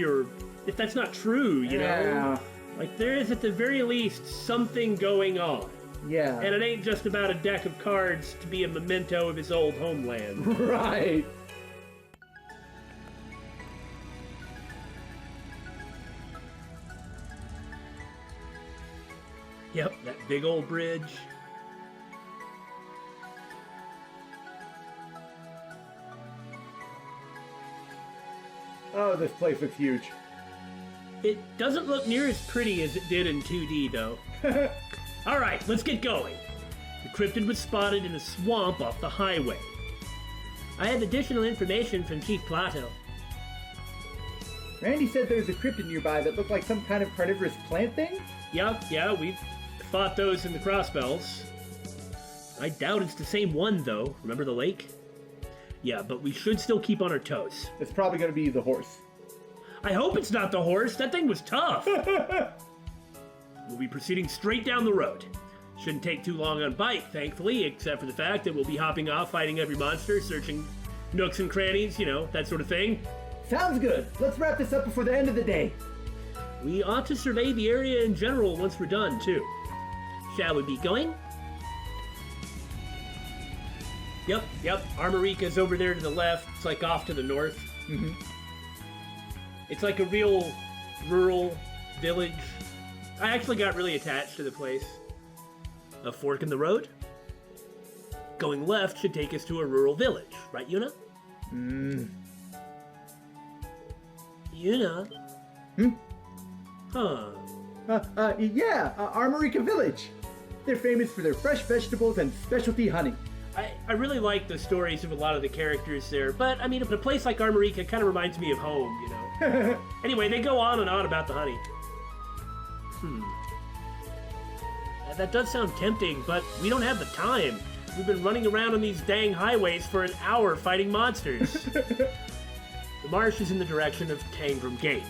that's not true, you know? Like, there is at the very least something going on. Yeah. And it ain't just about a deck of cards to be a memento of his old homeland. Right. Yep, that big old bridge. Oh, this place looks huge. It doesn't look near as pretty as it did in 2D, though. All right, let's get going. The cryptid was spotted in a swamp off the highway. I have additional information from Chief Plato. Randy said there was a cryptid nearby that looked like some kind of carnivorous plant thing? Yeah, we've fought those in the crossbells. I doubt it's the same one, though. Remember the lake? Yeah, but we should still keep on our toes. It's probably going to be the horse. I hope it's not the horse. That thing was tough. We'll be proceeding straight down the road. Shouldn't take too long on bike, thankfully, except for the fact that we'll be hopping off, fighting every monster, searching nooks and crannies, you know, that sort of thing. Sounds good. Let's wrap this up before the end of the day. We ought to survey the area in general once we're done, too. Shall we be going? Yep. Armorica's over there to the left. It's like off to the north. Mm-hmm. It's like a real rural village. I actually got really attached to the place. A fork in the road? Going left should take us to a rural village, right, Yuna? Yuna? Huh. Armorica Village. They're famous for their fresh vegetables and specialty honey. I really like the stories of a lot of the characters there, but I mean, a place like Armorica kind of reminds me of home, you know? Anyway, they go on and on about the honey. That does sound tempting, but we don't have the time. We've been running around on these dang highways for an hour fighting monsters. The marsh is in the direction of Tangram Gate.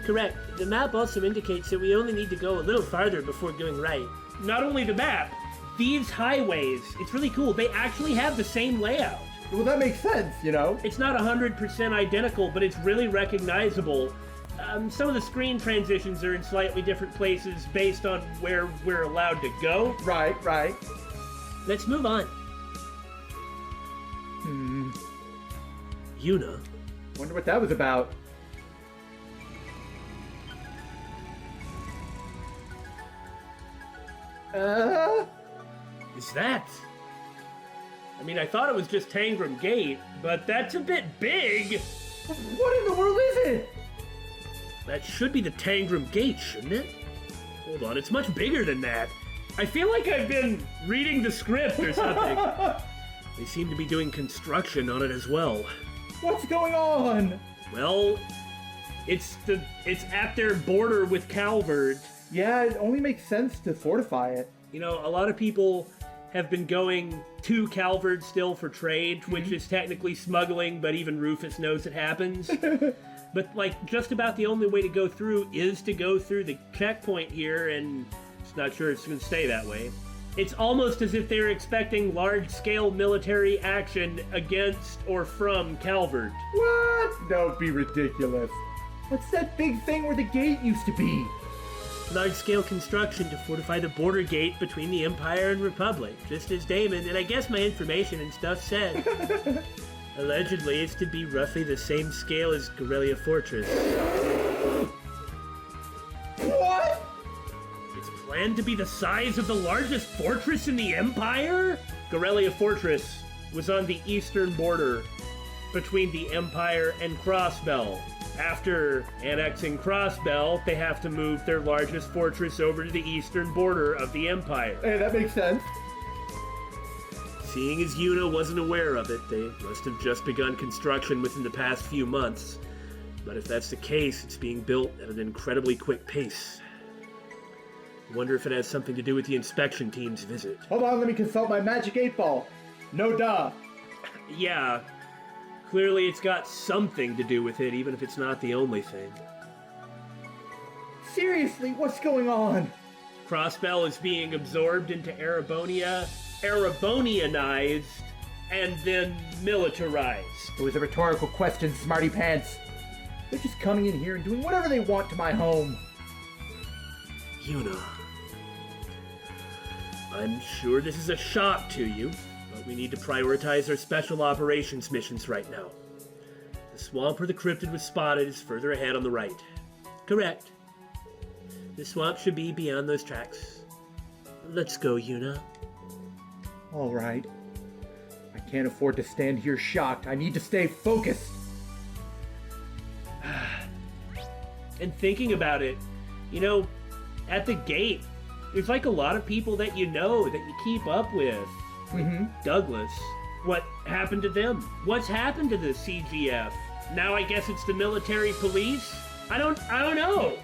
Correct. The map also indicates that we only need to go a little farther before going right. Not only the map, these highways, it's really cool. They actually have the same layout. Well, that makes sense, you know? It's not 100% identical, but it's really recognizable. Some of the screen transitions are in slightly different places based on where we're allowed to go. Right. Let's move on. Yuna. Wonder what that was about. Is that? I mean, I thought it was just Tangram Gate, but that's a bit big. What in the world is it? That should be the Tangram Gate, shouldn't it? Hold on, it's much bigger than that. I feel like I've been reading the script or something. They seem to be doing construction on it as well. What's going on? Well, it's at their border with Calvard. Yeah, it only makes sense to fortify it. You know, a lot of people have been going to Calvard still for trade, which is technically smuggling, but even Rufus knows it happens. But, like, just about the only way to go through is to go through the checkpoint here, and it's not sure it's going to stay that way. It's almost as if they're expecting large-scale military action against or from Calvard. What? Don't be ridiculous. What's that big thing where the gate used to be? Large-scale construction to fortify the border gate between the Empire and Republic, just as Damon, and I guess my information and stuff said. Allegedly, it's to be roughly the same scale as Guerrilla Fortress. What? It's planned to be the size of the largest fortress in the Empire? Guerrilla Fortress was on the eastern border between the Empire and Crossbell. After annexing Crossbell, they have to move their largest fortress over to the eastern border of the Empire. Hey, that makes sense. Seeing as Yuna wasn't aware of it, they must have just begun construction within the past few months. But if that's the case, it's being built at an incredibly quick pace. I wonder if it has something to do with the inspection team's visit. Hold on, let me consult my magic 8-ball. No duh. Yeah, clearly it's got something to do with it, even if it's not the only thing. Seriously, what's going on? Crossbell is being absorbed into Erebonia, Erebonianized, and then militarized. It was a rhetorical question, smarty pants. They're just coming in here and doing whatever they want to my home. Yuna, I'm sure this is a shock to you, but we need to prioritize our special operations missions right now. The swamp where the cryptid was spotted is further ahead on the right. Correct. The swamp should be beyond those tracks. Let's go, Yuna. All right. I can't afford to stand here shocked. I need to stay focused. And thinking about it, you know, at the gate, there's like a lot of people that you know, that you keep up with. Mm-hmm. Douglas, what happened to them? What's happened to the CGF? Now I guess it's the military police? I don't know.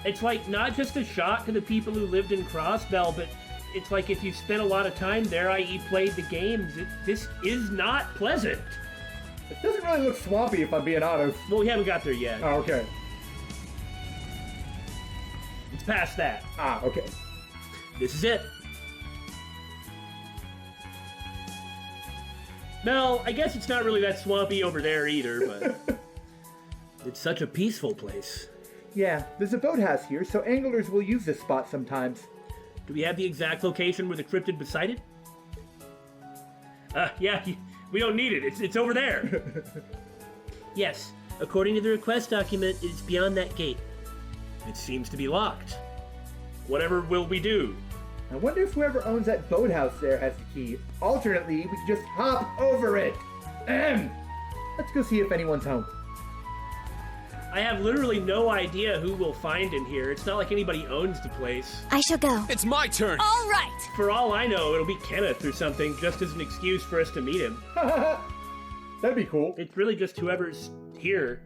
It's like not just a shock to the people who lived in Crossbell, but it's like if you spent a lot of time there, i.e. played the games, this is not pleasant. It doesn't really look swampy if I'm being honest. Well, we haven't got there yet. Oh, okay. It's past that. Ah, okay. This is it. Well, I guess it's not really that swampy over there either, but it's such a peaceful place. Yeah, there's a boathouse here, so anglers will use this spot sometimes. Do we have the exact location where the cryptid was sighted? Yeah, we don't need it. It's over there. Yes, according to the request document, it's beyond that gate. It seems to be locked. Whatever will we do? I wonder if whoever owns that boathouse there has the key. Alternately, we could just hop over it. Let's go see if anyone's home. I have literally no idea who we'll find in here. It's not like anybody owns the place. I shall go. It's my turn. All right. For all I know, it'll be Kenneth or something, just as an excuse for us to meet him. That'd be cool. It's really just whoever's here.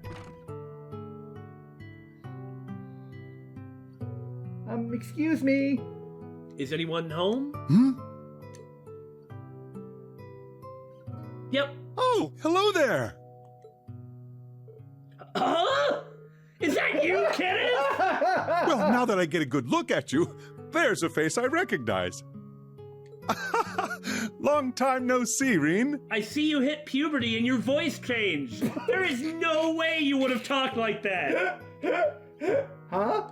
Excuse me. Is anyone home? Yep. Oh, hello there. Huh? Is that you, Kenneth? Well, now that I get a good look at you, there's a face I recognize. Long time no see, Reen. I see you hit puberty and your voice changed. There is no way you would have talked like that. Huh?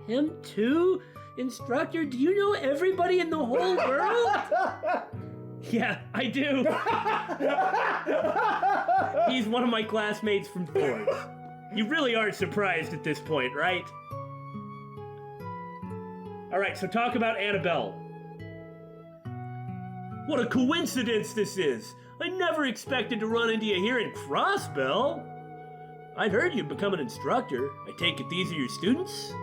Him too? Instructor, do you know everybody in the whole world? Yeah, I do. He's one of my classmates from Ford. You really aren't surprised at this point, right? Alright, so talk about Annabelle. What a coincidence this is! I never expected to run into you here in Crossbell. I'd heard you'd become an instructor. I take it these are your students?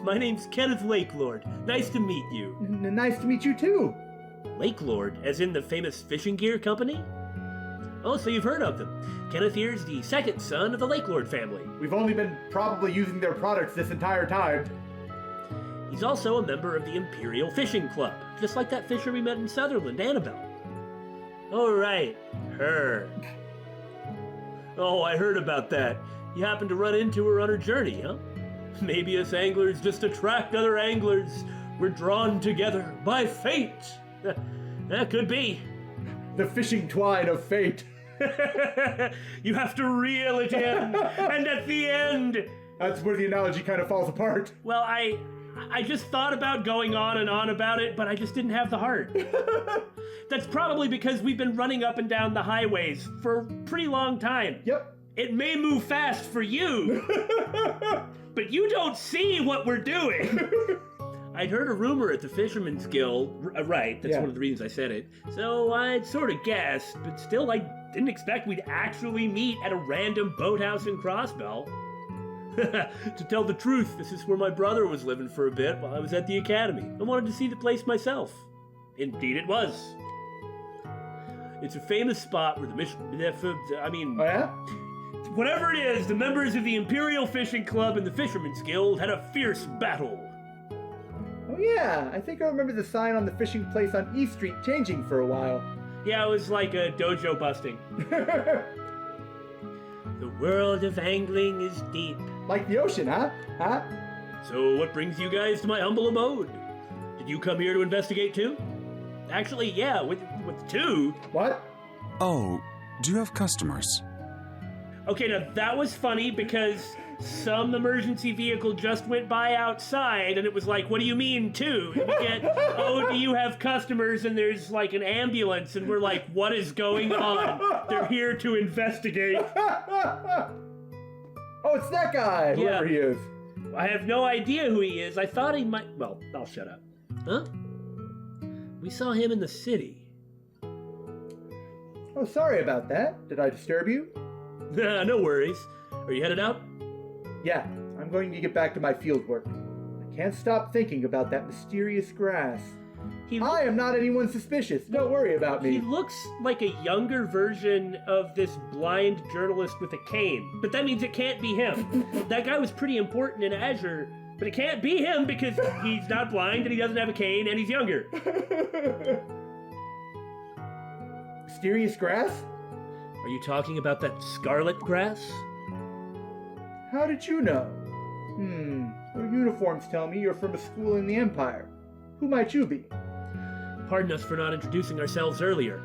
My name's Kenneth Lakelord. Nice to meet you. Nice to meet you too. Lakelord, as in the famous fishing gear company? Oh, so you've heard of them. Kenneth here's the second son of the Lakelord family. We've only been probably using their products this entire time. He's also a member of the Imperial Fishing Club, just like that fisher we met in Sutherland, Annabelle. Oh, right. Her. Oh, I heard about that. You happened to run into her on her journey, huh? Maybe us anglers just attract other anglers. We're drawn together by fate. That could be. The fishing twine of fate. You have to reel it in, and at the end... That's where the analogy kind of falls apart. Well, I just thought about going on and on about it, but I just didn't have the heart. That's probably because we've been running up and down the highways for a pretty long time. Yep. It may move fast for you, but you don't see what we're doing. I'd heard a rumor at the Fisherman's Guild. Right, that's Yeah. one of the reasons I said it. So I'd sort of guessed, but still I didn't expect we'd actually meet at a random boathouse in Crossbell. To tell the truth, this is where my brother was living for a bit while I was at the academy. I wanted to see the place myself. Indeed it was. It's a famous spot where Oh, yeah? whatever it is, the members of the Imperial Fishing Club and the Fisherman's Guild had a fierce battle. Oh, yeah. I think I remember the sign on the fishing place on E Street changing for a while. Yeah, it was like a dojo busting. The world of angling is deep. Like the ocean, huh? Huh? So what brings you guys to my humble abode? Did you come here to investigate too? Actually, yeah, with two. What? Oh, do you have customers? Okay, now that was funny because some emergency vehicle just went by outside and it was like, what do you mean two? And we get, oh, do you have customers? And there's like an ambulance and we're like, what is going on? They're here to investigate. Oh, it's that guy, whoever he is. I have no idea who he is. I thought he might, well, I'll shut up. Huh? We saw him in the city. Oh, sorry about that. Did I disturb you? No worries. Are you headed out? Yeah, I'm going to get back to my field work. I can't stop thinking about that mysterious grass. I am not anyone suspicious. Don't worry about He me. looks like a younger version of this blind journalist with a cane. But that means it can't be him. That guy was pretty important in Azure, but it can't be him because he's not blind and he doesn't have a cane and he's younger. Mysterious grass? Are you talking about that scarlet grass? How did you know? Your uniforms tell me you're from a school in the Empire. Who might you be? Pardon us for not introducing ourselves earlier.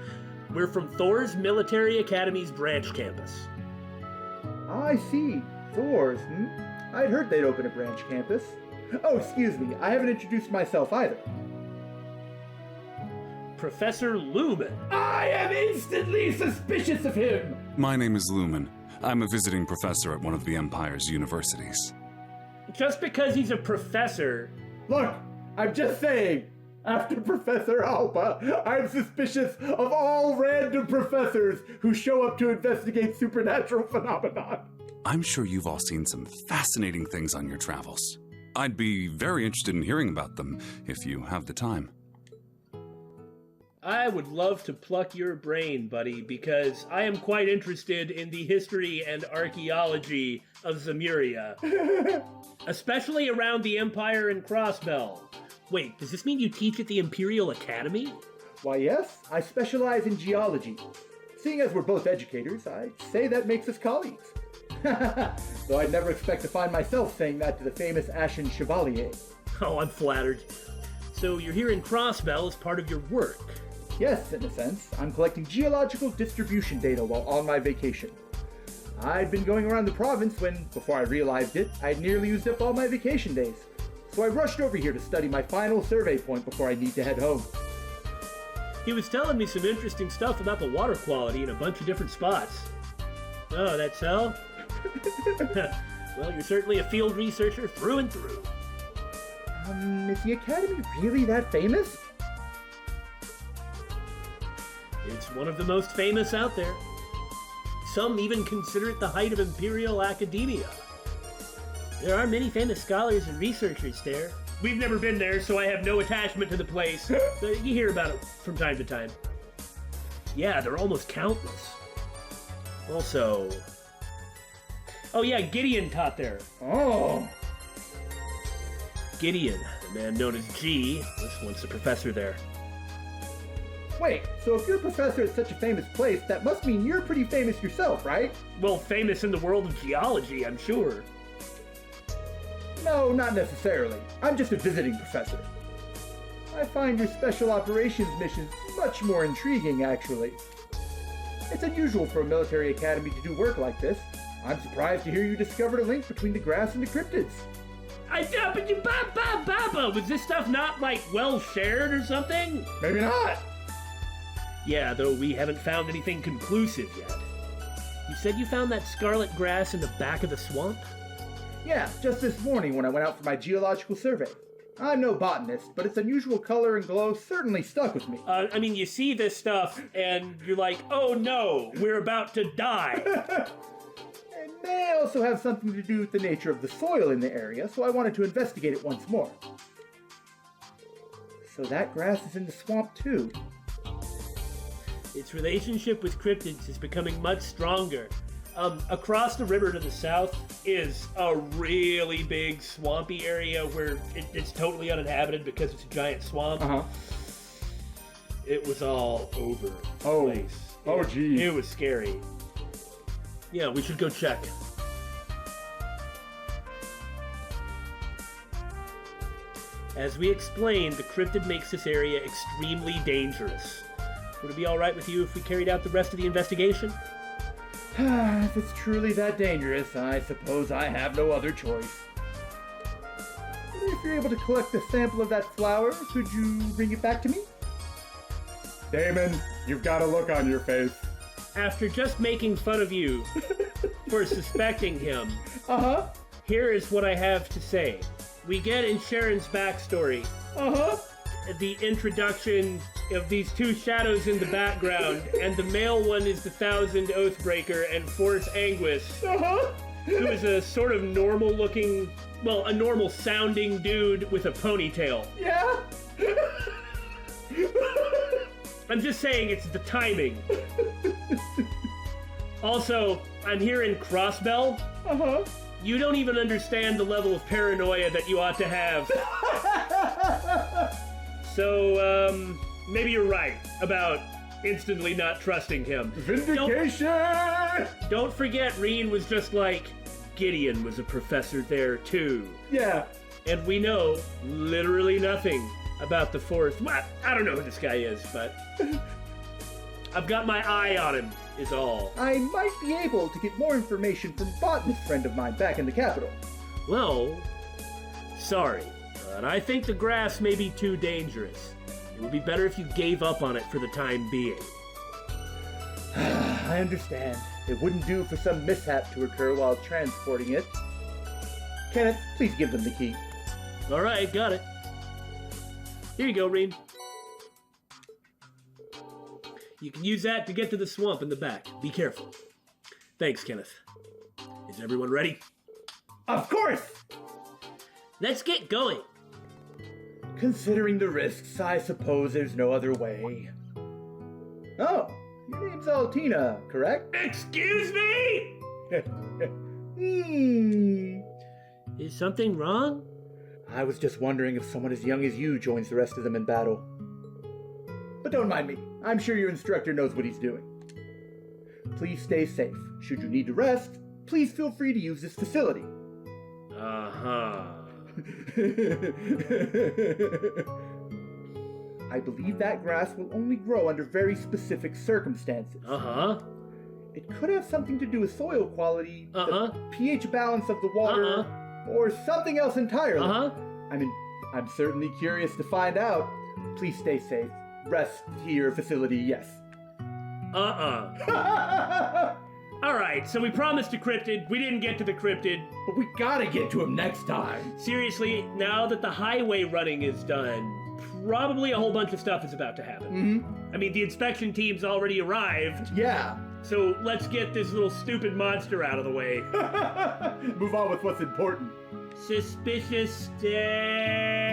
We're from Thor's Military Academy's branch campus. I see. Thor's, I'd heard they'd open a branch campus. Oh, excuse me. I haven't introduced myself either. Professor Lughman. I am instantly suspicious of him! My name is Lughman. I'm a visiting professor at one of the Empire's universities. Just because he's a professor. Look, I'm just saying. After Professor Alba, I'm suspicious of all random professors who show up to investigate supernatural phenomena. I'm sure you've all seen some fascinating things on your travels. I'd be very interested in hearing about them if you have the time. I would love to pluck your brain, buddy, because I am quite interested in the history and archaeology of Zemuria. Especially around the Empire and Crossbell. Wait, does this mean you teach at the Imperial Academy? Why, yes, I specialize in geology. Seeing as we're both educators, I'd say that makes us colleagues. Though I'd never expect to find myself saying that to the famous Ashen Chevalier. Oh, I'm flattered. So you're here in Crossbell as part of your work. Yes, in a sense. I'm collecting geological distribution data while on my vacation. I'd been going around the province when, before I realized it, I'd nearly used up all my vacation days. So I rushed over here to study my final survey point before I need to head home. He was telling me some interesting stuff about the water quality in a bunch of different spots. Oh, that's so? Well, you're certainly a field researcher through and through. Is the Academy really that famous? It's one of the most famous out there. Some even consider it the height of Imperial academia. There are many famous scholars and researchers there. We've never been there, so I have no attachment to the place. But you hear about it from time to time. Yeah, they're almost countless. Also... Oh yeah, Gideon taught there. Oh! Gideon, the man known as G, was once a professor there. Wait, so if you're a professor at such a famous place, that must mean you're pretty famous yourself, right? Well, famous in the world of geology, I'm sure. No, not necessarily. I'm just a visiting professor. I find your special operations missions much more intriguing, actually. It's unusual for a military academy to do work like this. I'm surprised to hear you discovered a link between the grass and the cryptids. Was this stuff not, like, well shared or something? Maybe not. Yeah, though we haven't found anything conclusive yet. You said you found that scarlet grass in the back of the swamp? Yeah, just this morning when I went out for my geological survey. I'm no botanist, but its unusual color and glow certainly stuck with me. I mean, you see this stuff, and you're like, oh no, we're about to die. It may also have something to do with the nature of the soil in the area, so I wanted to investigate it once more. So that grass is in the swamp too. Its relationship with cryptids is becoming much stronger. Across the river to the south is a really big swampy area where it's totally uninhabited because it's a giant swamp. Uh-huh. It was all over the place. Oh, geez. It was scary. Yeah, we should go check. As we explained, the cryptid makes this area extremely dangerous. Would it be alright with you if we carried out the rest of the investigation? If it's truly that dangerous, I suppose I have no other choice. If you're able to collect a sample of that flower, could you bring it back to me? Damon, you've got a look on your face. After just making fun of you for suspecting him, Uh-huh. here is what I have to say. We get in Sharon's backstory Uh-huh. the introduction of these two shadows in the background, and the male one is the Thousand Oathbreaker and Force Anguis, Uh-huh. who is a sort of normal-looking, well, a normal-sounding dude with a ponytail. Yeah? I'm just saying it's the timing. Also, I'm hearing Crossbell. Uh-huh. You don't even understand the level of paranoia that you ought to have. So, maybe you're right about instantly not trusting him. Vindication! Don't forget, Reen was just like, Gideon was a professor there too. Yeah. And we know literally nothing about the fourth. Well, I don't know who this guy is, but I've got my eye on him, is all. I might be able to get more information from a botanist friend of mine back in the capital. Well, sorry, but I think the grass may be too dangerous. It would be better if you gave up on it for the time being. I understand. It wouldn't do for some mishap to occur while transporting it. Kenneth, please give them the key. All right, got it. Here you go, Reen. You can use that to get to the swamp in the back. Be careful. Thanks, Kenneth. Is everyone ready? Of course! Let's get going. Considering the risks, I suppose there's no other way. Oh, your name's Altina, correct? Excuse me? Is something wrong? I was just wondering if someone as young as you joins the rest of them in battle. But don't mind me. I'm sure your instructor knows what he's doing. Please stay safe. Should you need to rest, please feel free to use this facility. Uh-huh. I believe that grass will only grow under very specific circumstances. Uh-huh. It could have something to do with soil quality, Uh-huh. the pH balance of the water, or something else entirely. Uh-huh. I mean, I'm certainly curious to find out. Please stay safe. Rest here, facility, yes. Uh-uh. All right, so we promised a cryptid. We didn't get to the cryptid. But we gotta get to him next time. Seriously, now that the highway running is done, probably a whole bunch of stuff is about to happen. Mm-hmm. I mean, the inspection team's already arrived, Yeah. so let's get this little stupid monster out of the way. Move on with what's important. Suspicious stay.